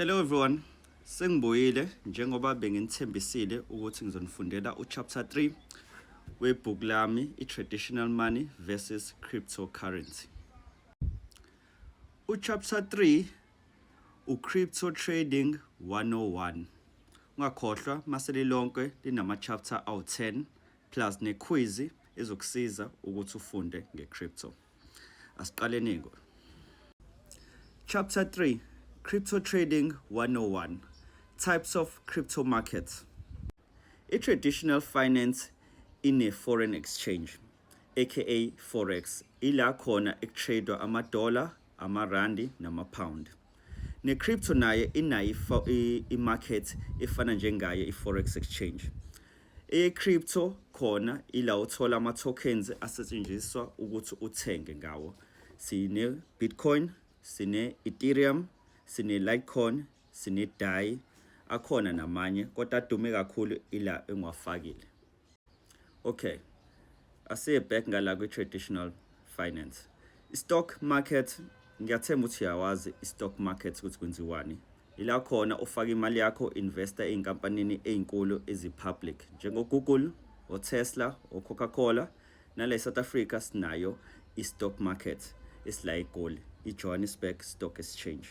Hello everyone. Sengibuyile njengoba benginithembisile ukuthi ngizonifundela uchapter 3 webook lami iTraditional Money versus Cryptocurrency. Uchapter 3 uCrypto Trading 101. Ungakhohlwa maseli lonke linama chapter awu10 plus nequiz ezokusiza ukuthi ufunde ngecrypto. Asiqaleni ngo. Chapter 3 Crypto Trading 101 Types of Crypto Markets. I-traditional finance ine-foreign exchange, aka Forex, ila khona ekutradewa ama-dollar, ama-randi, nama-pound. Ne-crypto naye inayo i-market efana njengayo i-Forex exchange. E-crypto khona ila uthola ama-tokens asetshenziswa ukuthi uthenge ngawo. Sine-Bitcoin, sine-Ethereum, sine-Litecoin, sine-DAI, akhona namanye kodwa adume kakhulu ila engiwafakile. Okay, asiye back ngala kwi-traditional finance. I-stock market, ngiyathemba ukuthi uyawazi i-stock market ukuthi kwenziwani. Ila khona ufaka imali yakho, investor ey'nkampanini ey'nkulu ezi-public njengo-Google, o-Tesla, o-Coca-Cola, nala e-South Africa sinayo i-stock market esila eGoli, i-Johannesburg Stock Exchange.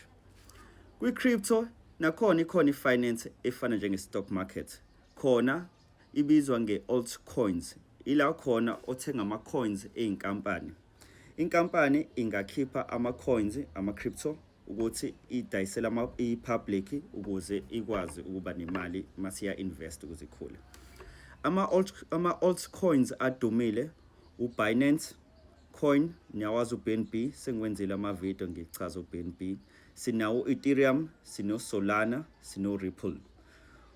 Kwi-crypto nakhona ikhona i-finance efana njenge-stock market. Khona ibizwa nge-altcoins. Ila khona othenga ama-coins ey'nkampani. Inkampani ingakhipha ama-coins, ama-crypto, ukuthi idayisela i-public ukuze ikwazi ukuba nemali masiya invest ukuze ikhule. Ama-altcoins adumile uBinance Coin, niyawazi uBNB, sengiwenzile ama-video ngichaza uBNB. Sinawo Ethereum, sino Solana, sino Ripple.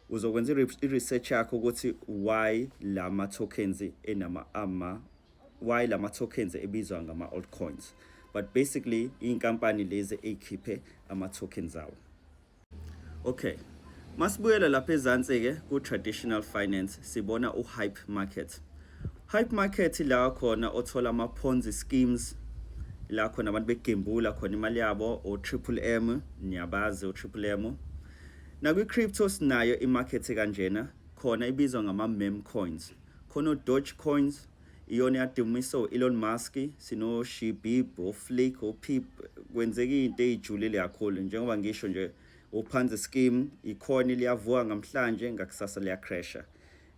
Uzokwenza i-research yakho ukuthi why lama tokens why lama tokens ebizwa ngama altcoins. But basically inkampani lezi ekhiphe ama tokens awo. Okay. Masibuyela lapha ezantsi ke ku traditional finance sibona u-hype market. Hype market la khona othola ama-Ponzi schemes, la khona abantu begembula khona imali yabo, o-Triple M, niyabazi o-Triple M. Nakwi-crypto sinayo i-market kanjena, khona ibizwa ngama-meme coins. Khona o-Doge coins, iyona yadumisa u-Elon Musk, sino Shibib, o-Flick, o-Peep, kwenzeka into ey'julile kakhulu njengoba ngisho nje o-Ponzi scheme, ikhona liyavuka ngamhlanje ngakusasa liya-crasha.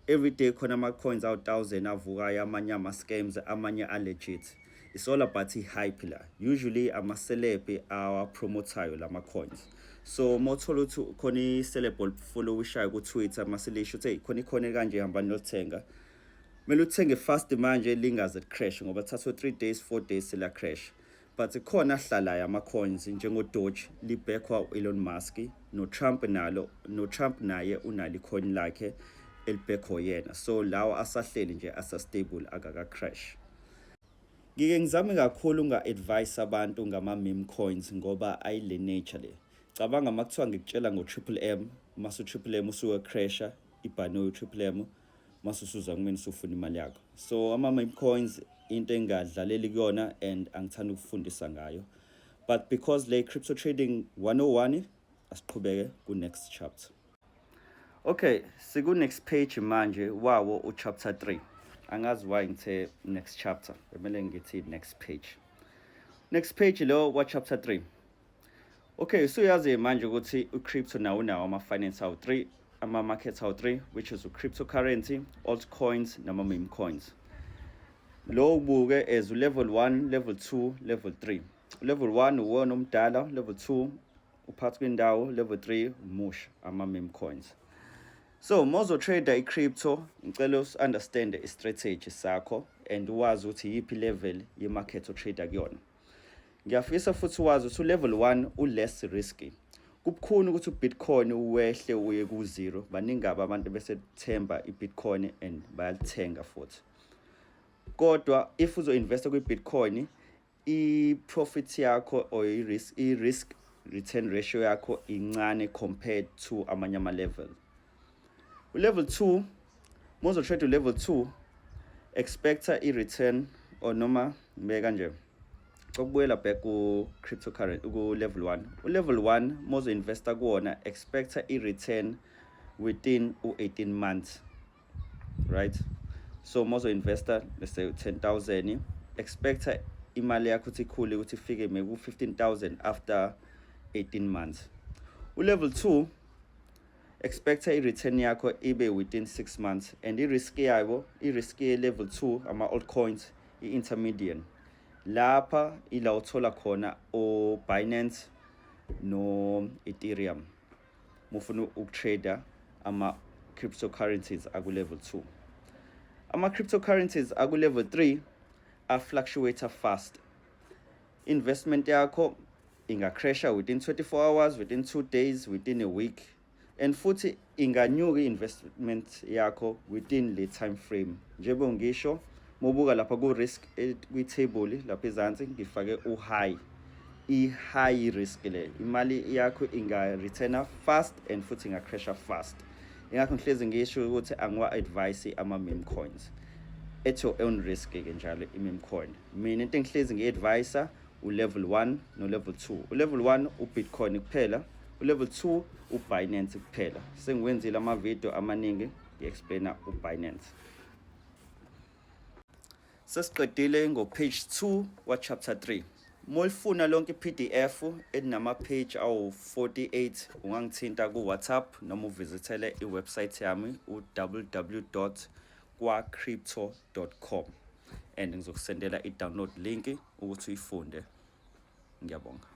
Every day khona ama-coins awu-1000 avukayo, amanye ama-scams, amanye a-legit. It's all about i-hype la. Usually ama-celeb awa-promotayo lama-coins. So mothola ukuthi khona i-celeb olifollowishayo ku-Twitter masilisho ukuthi khona kanje hambani lothenga. Kumele uthenge fast manje lingaze crash ngoba thatha 3 days 4 days sila crash. But khona ahlalayo ama-coins njengo-Doge libekwa u-Elon Musk, no-Trump naye unalo i-coin lakhe elibhekho yena. So lawa asahleli nje asa-stable akaka-crash. Ngike ngizame kakhulu unga-advise abantu ngama-meme coins ngoba ayile nature le. Cabanga makuthiwa ngikutshela ngo-Triple M, mase u-Triple M usuke crasha, ibhanoyi u-Triple M, mase usuza kumina usufuna imali yakho. So ama-meme coins into engadlaleli kuyona and angithanda ukufundisa ngayo. But because le crypto trading 101 asiqhubeke ku-next chapter. Okay, siku-next page manje wawo u-chapter 3. Angazi why ngithe next chapter, kumele ngithi next page. Next page lo wa chapter 3. Okay, so uyazi manje ukuthi u-crypto nawo ama-finance awu-3, ama-markets awu-3, which is u-cryptocurrency, altcoins, nama-meme coins. Lo ubuke as level 1, level 2, level 3. Level 1 uwona omdala, level 2 uphathi kwendawo, level 3 umusha, ama-meme coins. So mozo trader i-crypto, ngicela usi-understand i-strategy sakho and uwazi ukuthi yiphi level ye-market o-trader kuyona. Ngiyafisa futhi uwazi ukuthi u-level 1 u-less risky. Kubukhuni ukuthi u-Bitcoin uwehle uye ku-0. Baningi abantu besethemba i-Bitcoin and bayalithenga futhi. Kodwa if uzo-investa kwi-Bitcoin, i-profit yakho or i-risk return ratio yakho incane compared to amanye ama-level. Level 2, mozo trade level 2, expecta i-return or noma mbeka nje. Kokubuyela back ku cryptocurrency ku level 1. Level 1 mozo investor kuona expect a return within 18 months. Right? So mozo investor, let's say 10,000, expect imali yakho ukuthi ikhule ukuthi ifike maybe 15,000 after 18 months. Level 2 expect a return yakho ibe within 6 months, and i-risk yayo, i-risk level 2 ama altcoins i-intermediate. Lapha ila uthola khona o Binance no Ethereum mufuna ukutrader ama cryptocurrencies aku level 2. Ama cryptocurrencies aku level 3 a fluctuate fast. Investment yakho inga crasha within 24 hours, within 2 days, within a week, and futhi inganyuka investment yakho within le time frame. Njengoba ngisho mobuka lapha ku risk kwi table lapha ezansi ngifake high. I-high risk le imali yakho inga return fast and futhi inga crasha fast. Ingakho ngihlezi ngisho ukuthi angiwa advise ama meme coins at your own risk ke njalo i-meme coin. Mina into engihlezi ngi-advise u-level 1 no-level 2. U-level 1 u-Bitcoin kuphela, u-level 2 u-Binance kuphela. Sengiwenzile ama-video amaningi ngi-explaina u-Binance. Sesiqedile ngo-page 2 wa-chapter 3. Molifuna lonke i-PDF elinama-page awu-48 ungangithinta ku-WhatsApp noma uvisithele i-website yami www.kwacrypto.com and ngizokusendela i-download link ukuthi uyifunde. Ngiyabonga.